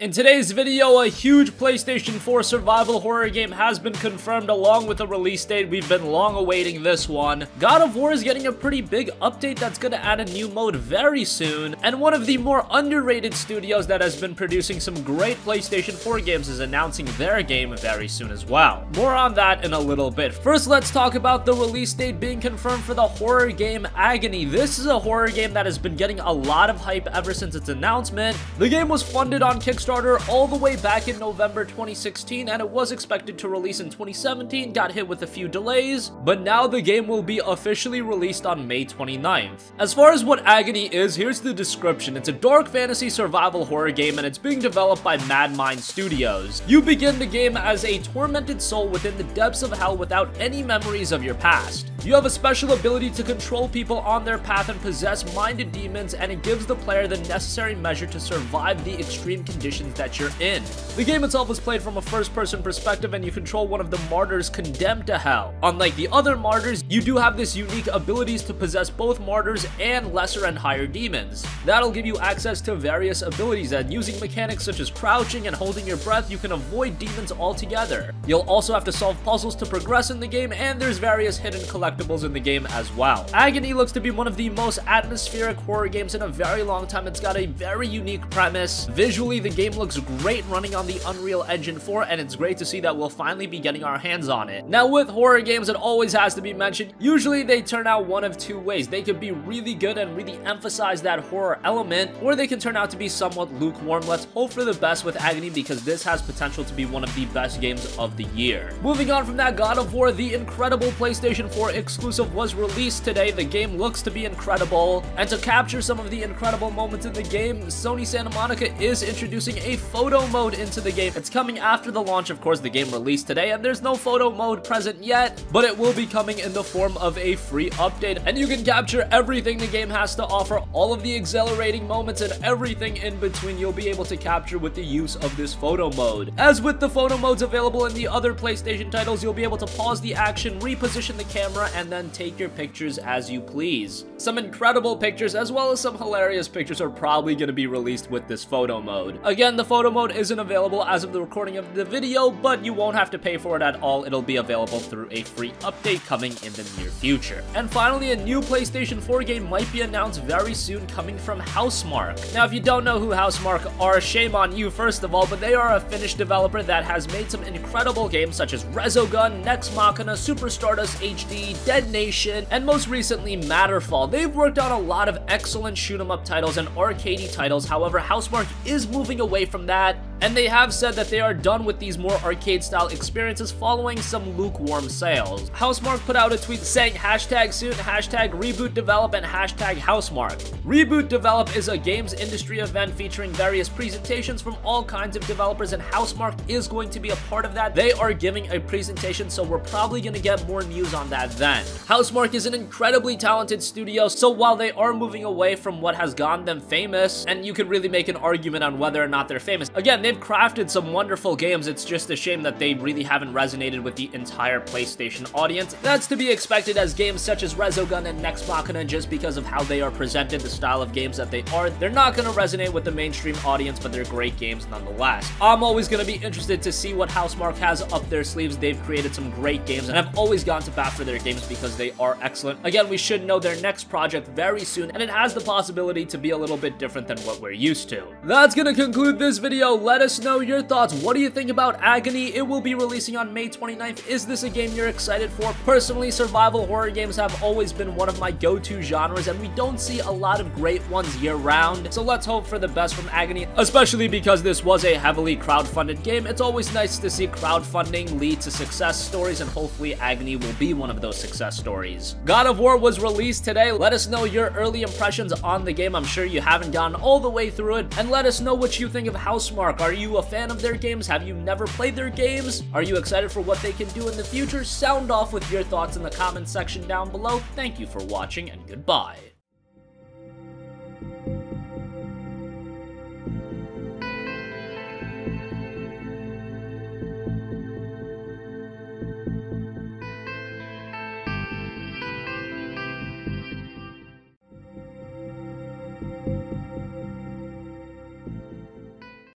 In today's video, a huge PlayStation 4 survival horror game has been confirmed along with a release date. We've been long awaiting this one. God of War is getting a pretty big update that's gonna add a new mode very soon, and one of the more underrated studios that has been producing some great PlayStation 4 games is announcing their game very soon as well. More on that in a little bit. First, let's talk about the release date being confirmed for the horror game Agony. This is a horror game that has been getting a lot of hype ever since its announcement. The game was funded on Kickstarter all the way back in November 2016, and it was expected to release in 2017, got hit with a few delays, but now the game will be officially released on May 29th. As far as what Agony is, here's the description. It's a dark fantasy survival horror game, and it's being developed by Mad Mind Studios. You begin the game as a tormented soul within the depths of hell without any memories of your past. You have a special ability to control people on their path and possess minded demons, and it gives the player the necessary measure to survive the extreme conditions that you're in. The game itself is played from a first-person perspective, and you control one of the martyrs condemned to hell. Unlike the other martyrs, you do have this unique abilities to possess both martyrs and lesser and higher demons. That'll give you access to various abilities, and using mechanics such as crouching and holding your breath, you can avoid demons altogether. You'll also have to solve puzzles to progress in the game, and there's various hidden collectibles in the game as well. Agony looks to be one of the most atmospheric horror games in a very long time. It's got a very unique premise. Visually, the game looks great running on the Unreal Engine 4, and it's great to see that we'll finally be getting our hands on it. Now, with horror games, it always has to be mentioned, usually they turn out one of two ways. They could be really good and really emphasize that horror element, or they can turn out to be somewhat lukewarm. Let's hope for the best with Agony, because this has potential to be one of the best games of the year. Moving on from that, God of War, the incredible PlayStation 4 exclusive, was released today. The game looks to be incredible, and to capture some of the incredible moments in the game, Sony Santa Monica is introducing a photo mode into the game. It's coming after the launch, of course. The game released today, and there's no photo mode present yet, but it will be coming in the form of a free update, and you can capture everything the game has to offer. All of the exhilarating moments and everything in between you'll be able to capture with the use of this photo mode. As with the photo modes available in the other PlayStation titles, you'll be able to pause the action, reposition the camera, and then take your pictures as you please. Some incredible pictures as well as some hilarious pictures are probably going to be released with this photo mode. Again, the photo mode isn't available as of the recording of the video, but you won't have to pay for it at all. It'll be available through a free update coming in the near future. And finally, a new PlayStation 4 game might be announced very soon, coming from Housemarque. Now, if you don't know who Housemarque are, shame on you first of all, but they are a Finnish developer that has made some incredible games such as Resogun, Nex Machina, Super Stardust HD, Dead Nation, and most recently Matterfall. They've worked on a lot of excellent shoot-'em-up titles and arcadey titles. However, Housemarque is moving away from that, and they have said that they are done with these more arcade-style experiences following some lukewarm sales. Housemarque put out a tweet saying hashtag soon, hashtag reboot develop, and hashtag Housemarque. Reboot Develop is a games industry event featuring various presentations from all kinds of developers, and Housemarque is going to be a part of that. They are giving a presentation, so we're probably going to get more news on that then. Housemarque is an incredibly talented studio, so while they are moving away from what has gotten them famous, and you could really make an argument on whether or not they're famous, again, they've crafted some wonderful games. It's just a shame that they really haven't resonated with the entire PlayStation audience. That's to be expected, as games such as Resogun and Nex Machina, just because of how they are presented, the style of games that they are, they're not going to resonate with the mainstream audience, but they're great games nonetheless. I'm always going to be interested to see what Housemarque has up their sleeves. They've created some great games, and I've always gone to bat for their games because they are excellent. Again, we should know their next project very soon, and it has the possibility to be a little bit different than what we're used to. That's going to conclude this video. Let us know your thoughts. What do you think about Agony? It will be releasing on May 29th. Is this a game you're excited for? Personally, survival horror games have always been one of my go-to genres, and we don't see a lot of great ones year-round, so let's hope for the best from Agony, especially because this was a heavily crowdfunded game. It's always nice to see crowdfunding lead to success stories, and hopefully Agony will be one of those success stories. God of War was released today. Let us know your early impressions on the game. I'm sure you haven't gone all the way through it, and let us know what you think of Housemarque. Are you a fan of their games? Have you never played their games? Are you excited for what they can do in the future? Sound off with your thoughts in the comment section down below. Thank you for watching, and goodbye.